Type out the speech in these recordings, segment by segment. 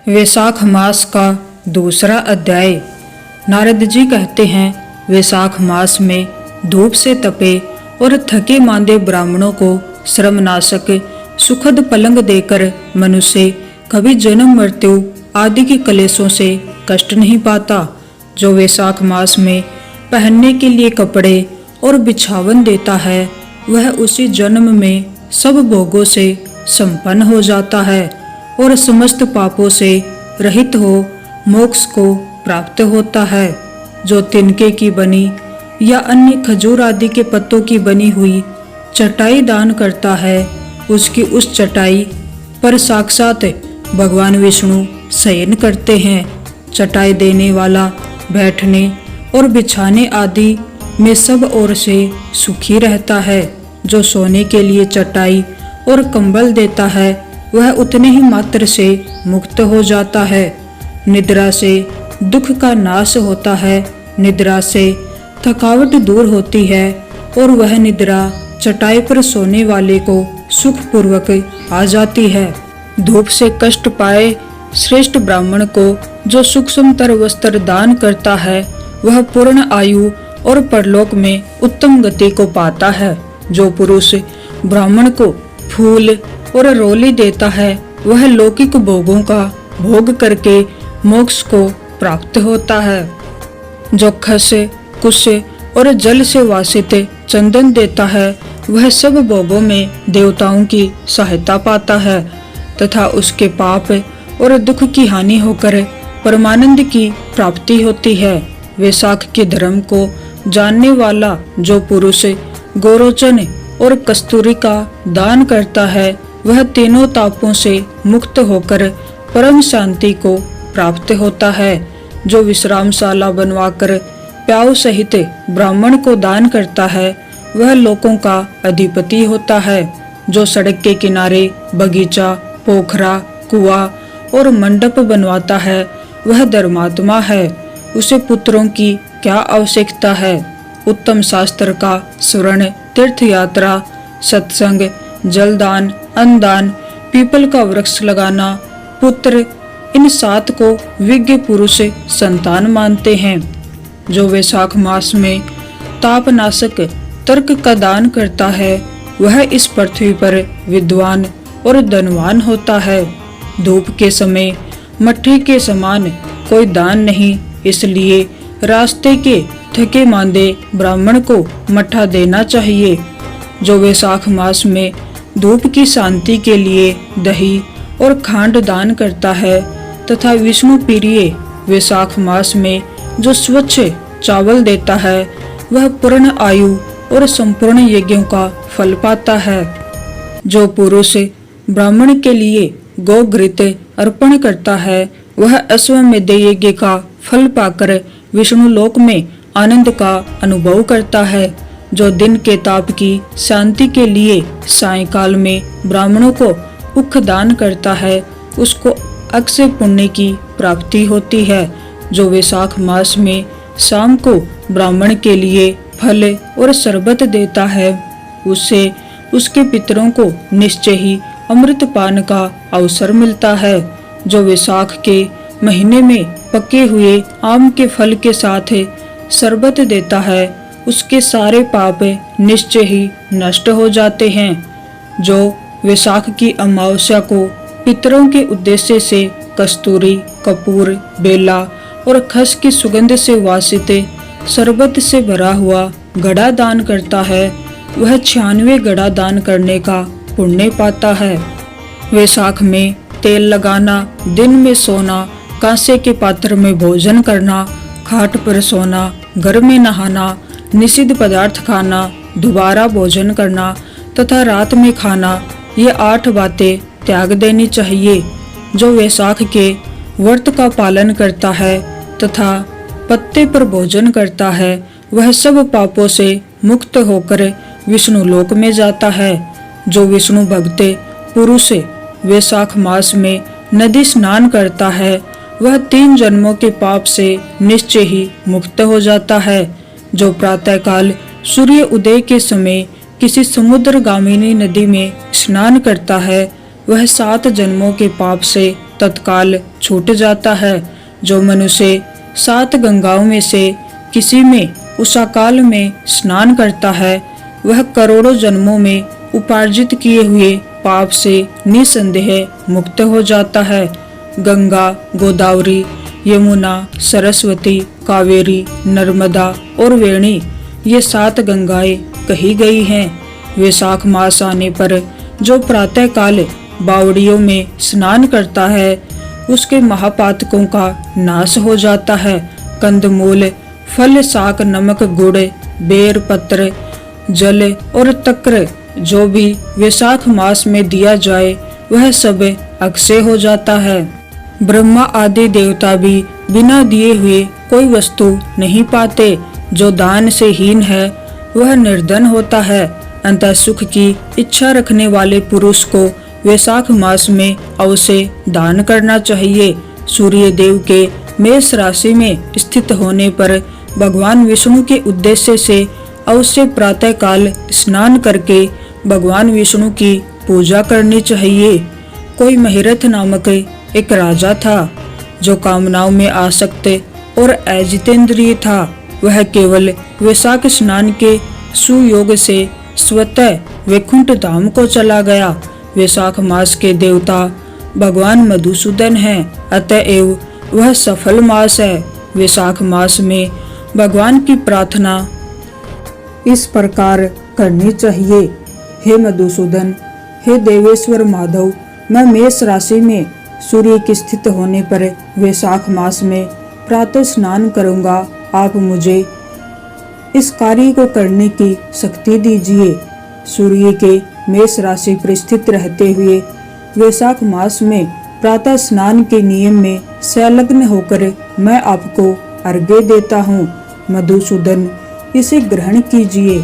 वैशाख मास का दूसरा अध्याय। नारद जी कहते हैं, वैशाख मास में धूप से तपे और थके मांदे ब्राह्मणों को श्रमनाशक सुखद पलंग देकर मनुष्य कभी जन्म मृत्यु आदि के कलेशों से कष्ट नहीं पाता। जो वैशाख मास में पहनने के लिए कपड़े और बिछावन देता है, वह उसी जन्म में सब भोगों से संपन्न हो जाता है और समस्त पापों से रहित हो मोक्ष को प्राप्त होता है। जो तिनके की बनी या अन्य खजूर आदि के पत्तों की बनी हुई चटाई दान करता है, उसकी उस चटाई पर साक्षात भगवान विष्णु शयन करते हैं। चटाई देने वाला बैठने और बिछाने आदि में सब ओर से सुखी रहता है। जो सोने के लिए चटाई और कंबल देता है, वह उतने ही मात्र से मुक्त हो जाता है। निद्रा से दुख का नाश होता है, निद्रा से थकावट दूर होती है और वह निद्रा चटाई पर सोने वाले को सुखपूर्वक आ जाती है। धूप से कष्ट पाए श्रेष्ठ ब्राह्मण को जो सूक्ष्मतर वस्त्र दान करता है, वह पूर्ण आयु और परलोक में उत्तम गति को पाता है। जो पुरुष ब्राह्मण को फूल और रोली देता है, वह लौकिक भोगों का भोग करके मोक्ष को प्राप्त होता है। जो खस कुश और जल से वासित चंदन देता है, वह सब भोगों में देवताओं की सहायता पाता है तथा उसके पाप और दुख की हानि होकर परमानंद की प्राप्ति होती है। वैशाख के धर्म को जानने वाला जो पुरुष गोरोचन और कस्तूरी का दान करता है, वह तीनों तापों से मुक्त होकर परम शांति को प्राप्त होता है। जो विश्रामशाला बनवाकर प्याऊ सहित ब्राह्मण को दान करता है, वह लोकों का अधिपति होता है। जो सड़क के किनारे बगीचा, पोखरा, कुआं और मंडप बनवाता है, वह धर्मात्मा है। उसे पुत्रों की क्या आवश्यकता है। उत्तम शास्त्र का स्मरण, तीर्थ यात्रा, सत्संग, जलदान, अन्नदान, पीपल का वृक्ष लगाना, पुत्र, इन 7 को विज्ञ पुरुष संतान मानते हैं। जो वैशाख मास में तापनाशक तर्क का दान करता है, वह इस पृथ्वी पर विद्वान और धनवान होता है। धूप के समय मट्टी के समान कोई दान नहीं, इसलिए रास्ते के थके मांदे ब्राह्मण को मट्ठा देना चाहिए। जो वैशाख मास में धूप की शांति के लिए दही और खांड दान करता है तथा विष्णु प्रिय वैशाख मास में जो स्वच्छ चावल देता है, वह पूर्ण आयु और संपूर्ण यज्ञों का फल पाता है। जो पुरुष ब्राह्मण के लिए गोघृत अर्पण करता है, वह अश्वमेध यज्ञ का फल पाकर विष्णु लोक में आनंद का अनुभव करता है। जो दिन के ताप की शांति के लिए सायंकाल में ब्राह्मणों को उख दान करता है, उसको अक्षय पुण्य की प्राप्ति होती है। जो वैशाख मास में शाम को ब्राह्मण के लिए फल और शरबत देता है, उससे उसके पितरों को निश्चय ही अमृत पान का अवसर मिलता है। जो वैशाख के महीने में पके हुए आम के फल के साथ शरबत देता है, उसके सारे पाप निश्चय ही नष्ट हो जाते हैं। जो वैशाख की अमावस्या को पितरों के उद्देश्य से कस्तूरी, कपूर, बेला और खस की सुगंध से वासित शरबत से भरा हुआ घड़ा दान करता है, वह 96 घड़ा दान करने का पुण्य पाता है। वैशाख में तेल लगाना, दिन में सोना, कांसे के पात्र में भोजन करना, खाट पर सोना, घर में नहाना, निषिद्ध पदार्थ खाना, दोबारा भोजन करना तथा रात में खाना, ये 8 बातें त्याग देनी चाहिए। जो वैशाख के व्रत का पालन करता है तथा पत्ते पर भोजन करता है, वह सब पापों से मुक्त होकर विष्णु लोक में जाता है। जो विष्णु भक्त पुरुष वैशाख मास में नदी स्नान करता है, वह 3 जन्मों के पाप से निश्चय ही मुक्त हो जाता है। जो प्रातःकाल सूर्य उदय के समय किसी समुद्रगामिनी नदी में स्नान करता है, वह 7 जन्मों के पाप से तत्काल छूट जाता है। जो मनुष्य 7 गंगाओं में से किसी में उषाकाल में स्नान करता है, वह करोड़ों जन्मों में उपार्जित किए हुए पाप से निसंदेह मुक्त हो जाता है। गंगा, गोदावरी, यमुना, सरस्वती, कावेरी, नर्मदा और वेणी, ये 7 गंगाएं कही गई हैं। वैशाख मास आने पर जो प्रातः काल बावड़ियों में स्नान करता है, उसके महापातकों का नाश हो जाता है। कंदमूल, फल, शाक, नमक, गुड़, बेर पत्र, जल और तक्र जो भी वैशाख मास में दिया जाए, वह सब अक्षय हो जाता है। ब्रह्मा आदि देवता भी बिना दिए हुए कोई वस्तु नहीं पाते। जो दान से हीन है, वह निर्धन होता है। अंतः सुख की इच्छा रखने वाले पुरुष को वैशाख मास में अवश्य दान करना चाहिए। सूर्य देव के मेष राशि में स्थित होने पर भगवान विष्णु के उद्देश्य से अवश्य प्रातः काल स्नान करके भगवान विष्णु की पूजा करनी चाहिए। कोई महिरथ नामक एक राजा था, जो कामनाओं में आसक्त और अजितेंद्रिय था। वह केवल वैशाख स्नान के सुयोग से स्वतः वैकुंठ धाम को चला गया। वैशाख मास के देवता भगवान मधुसूदन हैं, अतएव वह सफल मास है। वैशाख मास में भगवान की प्रार्थना इस प्रकार करनी चाहिए। हे मधुसूदन, हे देवेश्वर माधव, मैं मेष राशि में सूर्य के स्थित होने पर वैशाख मास में प्रातः स्नान करूंगा। आप मुझे इस कार्य को करने की शक्ति दीजिए। सूर्य के मेष राशि पर स्थित रहते हुए वैशाख मास में प्रातः स्नान के नियम में संलग्न होकर मैं आपको अर्घ्य देता हूँ। मधुसूदन, इसे ग्रहण कीजिए।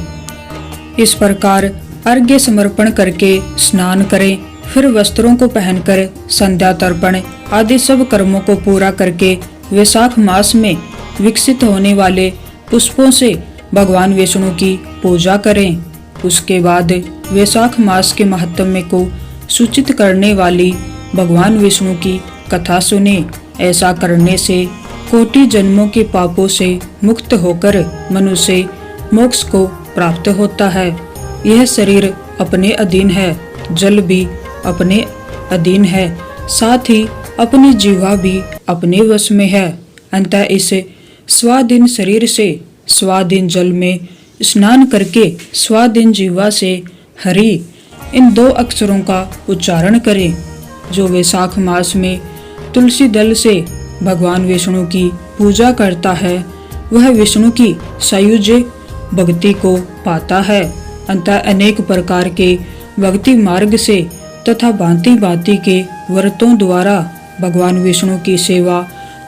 इस प्रकार अर्घ्य समर्पण करके स्नान करें। फिर वस्त्रों को पहनकर संध्या तर्पण आदि सब कर्मों को पूरा करके वैशाख मास में विकसित होने वाले पुष्पों से भगवान विष्णु की पूजा करें। उसके बाद वैशाख मास के महात्म्य को सूचित करने वाली भगवान विष्णु की कथा सुने। ऐसा करने से कोटि जन्मों के पापों से मुक्त होकर मनुष्य मोक्ष को प्राप्त होता है। यह शरीर अपने अधीन है, जल भी अपने अधीन है, साथ ही अपनी जीवा भी अपने वश में है। अतः इस स्वाधीन शरीर से स्वाधीन जल में स्नान करके स्वाधीन जीवा से हरि इन 2 अक्षरों का उच्चारण करें। जो वैशाख मास में तुलसी दल से भगवान विष्णु की पूजा करता है, वह विष्णु की सायुज्य भक्ति को पाता है। अतः अनेक प्रकार के भक्ति मार्ग से तथा भांति भांति के व्रतों द्वारा भगवान विष्णु की सेवा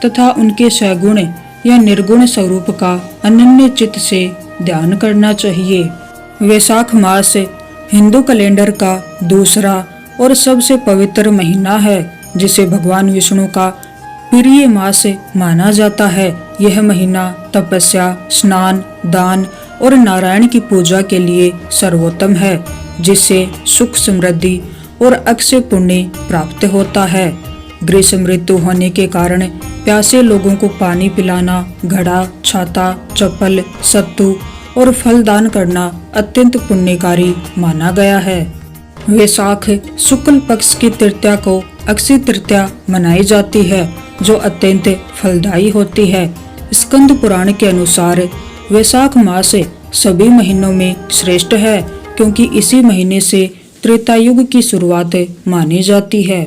तथा उनके सगुण या निर्गुण स्वरूप का अनन्य चित्त से ध्यान करना चाहिए। वैशाख मास हिंदू कैलेंडर का दूसरा और सबसे पवित्र महीना है, जिसे भगवान विष्णु का प्रिय मास माना जाता है। यह महीना तपस्या, स्नान, दान और नारायण की पूजा के लिए सर्वोत्तम है, जिससे सुख, समृद्धि और अक्षय पुण्य प्राप्त होता है। ग्रीष्म ऋतु होने के कारण प्यासे लोगों को पानी पिलाना, घड़ा, छाता, चप्पल, सत्तू और फल दान करना अत्यंत पुण्यकारी माना गया है। वैशाख शुक्ल पक्ष की तृतीया को अक्षय तृतीया मनाई जाती है, जो अत्यंत फलदायी होती है। स्कंद पुराण के अनुसार वैशाख मास सभी महीनों में श्रेष्ठ है, क्योंकि इसी महीने से त्रेता युग की शुरुआत मानी जाती है।